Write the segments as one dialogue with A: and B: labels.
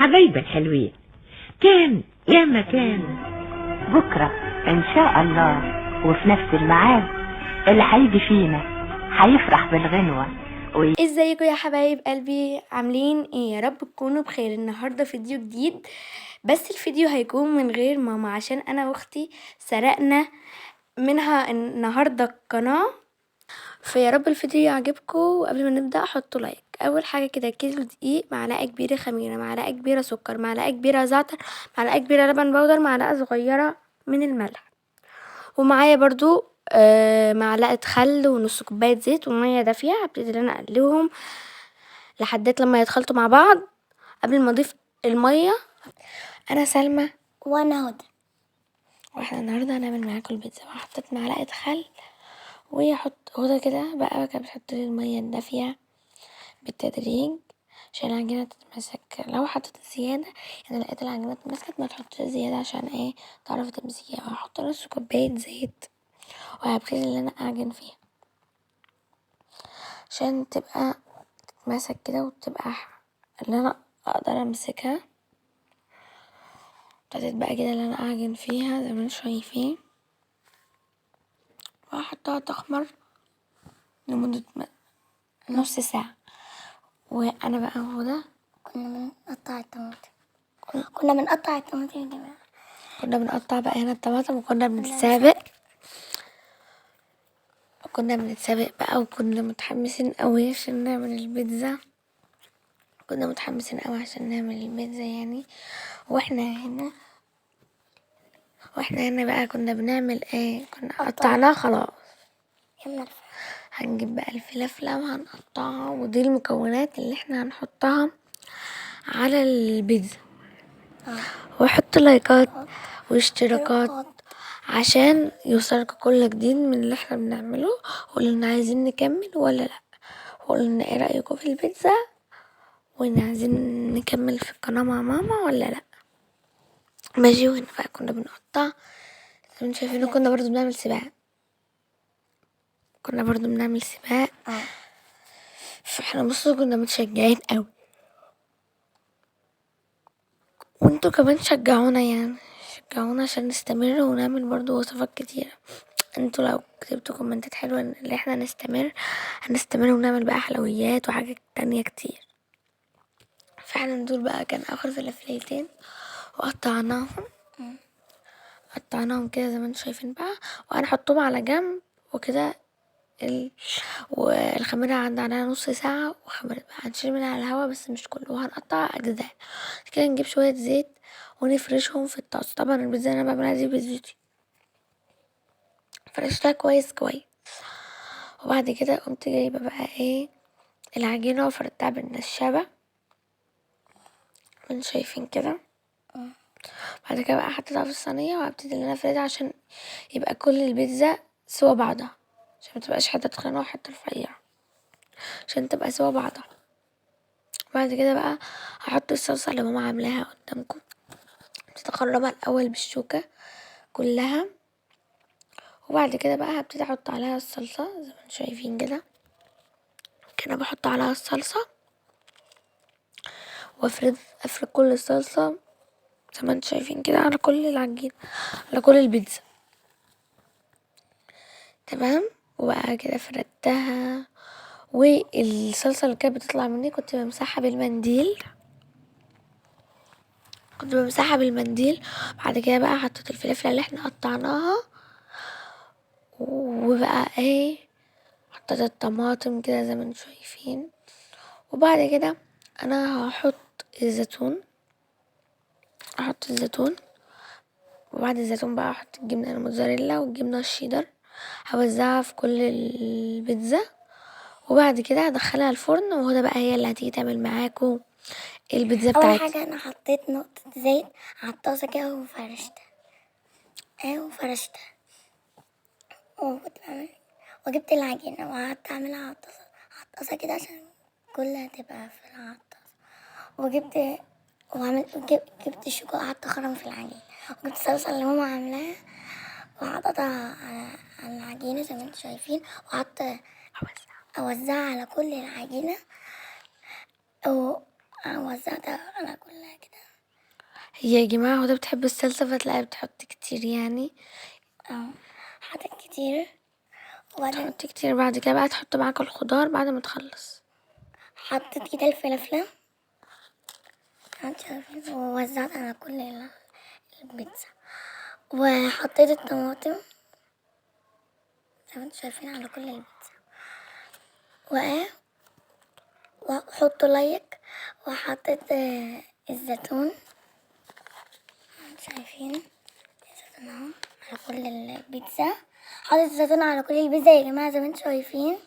A: حبايب الحلوين، كان يا مكان
B: بكرة ان شاء الله وفي نفس الميعاد اللي هيجي فينا هيفرح بالغنوة
C: ازيكم يا حبايب قلبي، عاملين ايه؟ يا رب تكونوا بخير. النهارده فيديو جديد، بس الفيديو هيكون من غير ماما عشان انا واختي سرقنا منها النهارده القناه. فيا رب الفيديو يعجبكم، وقبل ما نبدا حطوا لايك. اول حاجه كده كيلو دقيق، معلقه كبيره خميره، معلقه كبيره سكر، معلقه كبيره زعتر، معلقه كبيره لبن بودر، معلقه صغيره من الملح، ومعايا برضو معلقه خل ونص كوبايه زيت وميه دافيه. هبتدي ان انا اقلبهم لحد لما يتخلطوا مع بعض قبل ما اضيف الميه. انا سلمى
D: وانا هدى،
C: واحنا النهارده هنعمل معاكم البيتزا. وحطيت معلقه خل، وهحط هدى كده بقى كانت بتحط لي الميه الدافيه بالتدريج عشان العجينه تتمسك. لو حطيت زياده يعني لقيت العجينه اتمسكت ما تحطش زياده عشان ايه تعرفي تمسكيها. وهحط نص كوبايه زيت وهبتدي ان انا اعجن فيها عشان تبقى تتمسك كده وتبقى اللي انا اقدر امسكها. ابتديت بقى كده اللي انا اعجن فيها زي ما انتوا شايفين، وهحطها تخمر لمدة نص ساعة. وانا بقى هدى
D: كنا بنقطع الطماطم كنا بنقطع الطماطم يا جماعة.
C: كنا بنقطع بقى هنا الطماطم، وكنا بنتسابق بقى، وكنا متحمسين قوي عشان نعمل البيتزا. يعني واحنا هنا بقى كنا بنعمل ايه، كنا قطعناها خلاص.
D: يلا
C: هنجيب بقى الفلفلة وهنقطعها، ودي المكونات اللي احنا هنحطها على البيتزا. وحط لايكات واشتراكات عشان يوصلك كل جديد من اللي احنا بنعمله. وقولنا عايزين نكمل ولا لا، وقولنا ايه رأيكم في البيتزا، وإن عايزين نكمل في القناة مع ماما ولا لا. ماشي. وهنا بقى كنا بنقطع زي ما شايفين. كنا برضو بنعمل سباق. فاحنا بصوا كنا متشجعين قوي، وانتوا كمان شجعونا عشان نستمر ونعمل برضو وصفات كتيرة. انتوا لو كتبتوا كومنتات حلوة اللي احنا هنستمر ونعمل بقى حلويات وحاجات تانية كتير. فعلا دول بقى كان اخر فلفليتين قطعناهم كده زي ما انتوا شايفين بقى، وهنحطهم على جنب وكده. والخميرة عدى عليها نص ساعة وخمرت بقى، هنشيل منها الهوا بس مش كله، وهنقطع أجزاء كده. نجيب شوية زيت ونفرشهم في الطاسة. طبعا البيتزا انا بعملها دي بزيتي، فرشتها كويس. وبعد كده قمت جايبة بقى ايه العجينة وفردتها بالنشابة من شايفين كده. بعد كده بقى حطيتها في الصينية وهبتدي ان انا افردها عشان يبقى كل البيتزا سوا بعضها، عشان متبقاش حتة تخينة وحتة رفيعة، عشان تبقى سوا بعضها. بعد كده بقى هحط الصلصة اللي ماما عاملاها قدامكم. تتقربها الاول بالشوكة كلها، وبعد كده بقى هبتدي احط عليها الصلصة زي ما انتم شايفين كده. بحط عليها الصلصة وافرد كل الصلصة زي ما انتم شايفين كده على كل العجين، على كل البيتزا. تمام. وبقى كده فردتها، والصلصة اللي كانت بتطلع مني كنت بمسحها بالمنديل. بعد كده بقى حطيت الفلفل اللي احنا قطعناها، وبقى ايه حطيت الطماطم كده زي ما انتم شايفين. وبعد كده انا هحط الزيتون، وبعد الزيتون بقى احط الجبنه الموتزاريلا والجبنه الشيدر، هوزعها في كل البيتزا. وبعد كده هدخلها الفرن، وهدى بقى هي اللي هتيجي تعمل معاكم البيتزا
D: اول
C: بتاعتي.
D: حاجه انا حطيت نقطه زيت على الطاسه كده وفرشتها وجبت العجينه وقعدت اعملها على الطاسه كده عشان كلها تبقى في الطاسه. جبت الشوكة وقعدت اخرم في العجينه، وجبت الصلصه اللي ماما عاملاها وحطيتها على العجينه زي ما انتم شايفين، وقعدت اوزعها على كل العجينه، ووزعتها على كلها كده
C: يا جماعة هدى بتحب الصلصة فتلاقيها بتحط كتير يعني.
D: حطيت كتير وبعدين
C: تحط كتير، بعد كده بقى تحط معاك الخضار بعد ما تخلص.
D: حطيت كده الفلفلة ووزعت على كل البيتزا، وحطيت الطماطم زي ما انتوا شايفين على كل البيتزا، وحطوا لايك، وحطيت الزيتون شايفين الزيتون اهو على كل البيتزا. حطيت الزيتون على كل البيتزا يا جماعة زي ما انتوا شايفين،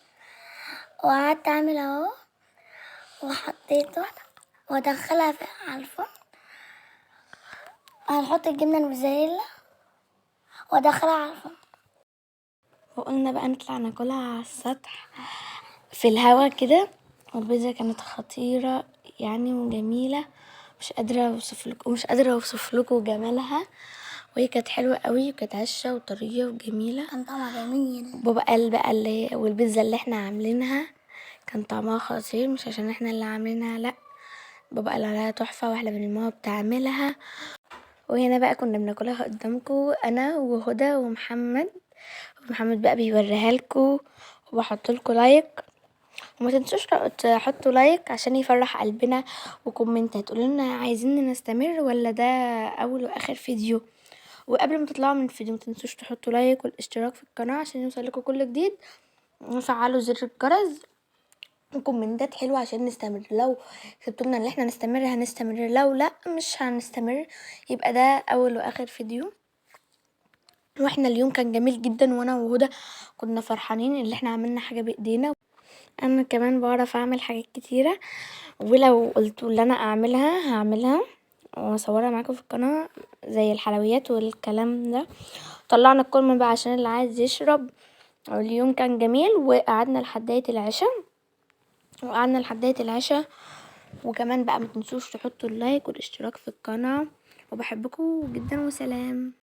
D: وقعدت اعمل اهو وحطيته وادخلها على الفرن. هنحط الجبنة الموزاريلا وادخلها على الفرن.
C: وقلنا بقى نطلع ناكلها على السطح في الهوا كده، والبيتزا كانت خطيرة يعني وجميلة، مش قادرة اوصف لكم جمالها، وهي كانت حلوة قوي وكانت هشة وطرية وجميلة.
D: كان طعمها جميل.
C: بابا قال بقى والبيتزا اللي احنا عاملينها كان طعمها خطير، مش عشان احنا اللي عاملينها، لا، بابا قال عليها تحفة واحلى من ماما بتعملها. وهنا بقى كنا بناكلها قدامكم انا وهدى ومحمد بقى بيوريها لكم وبحط لكم لايك، وما تنسوش تحطوا لايك عشان يفرح قلبنا، وكومنتات تقولوا لنا عايزين نستمر ولا ده اول واخر فيديو. وقبل ما تطلعوا من الفيديو ما تنسوش تحطوا لايك والاشتراك في القناه عشان يوصل لكم كل جديد، وفعلوا زر الجرس وكومنتات حلوه عشان نستمر. لو كتبتوا لنا ان احنا نستمر هنستمر، لو لا مش هنستمر. يبقى ده اول واخر فيديو. واحنا اليوم كان جميل جدا، وانا وهدى كنا فرحانين ان احنا عملنا حاجه بايدينا. انا كمان بعرف اعمل حاجات كتيره، ولو قلتوا اللي انا اعملها هعملها واصورها معاكم في القناه زي الحلويات والكلام ده. طلعنا الكل بقى عشان اللي عايز يشرب. اليوم كان جميل، وقعدنا لحد العشاء. وكمان بقى ما تنسوش تحطوا اللايك والاشتراك في القناه، وبحبكم جدا وسلام.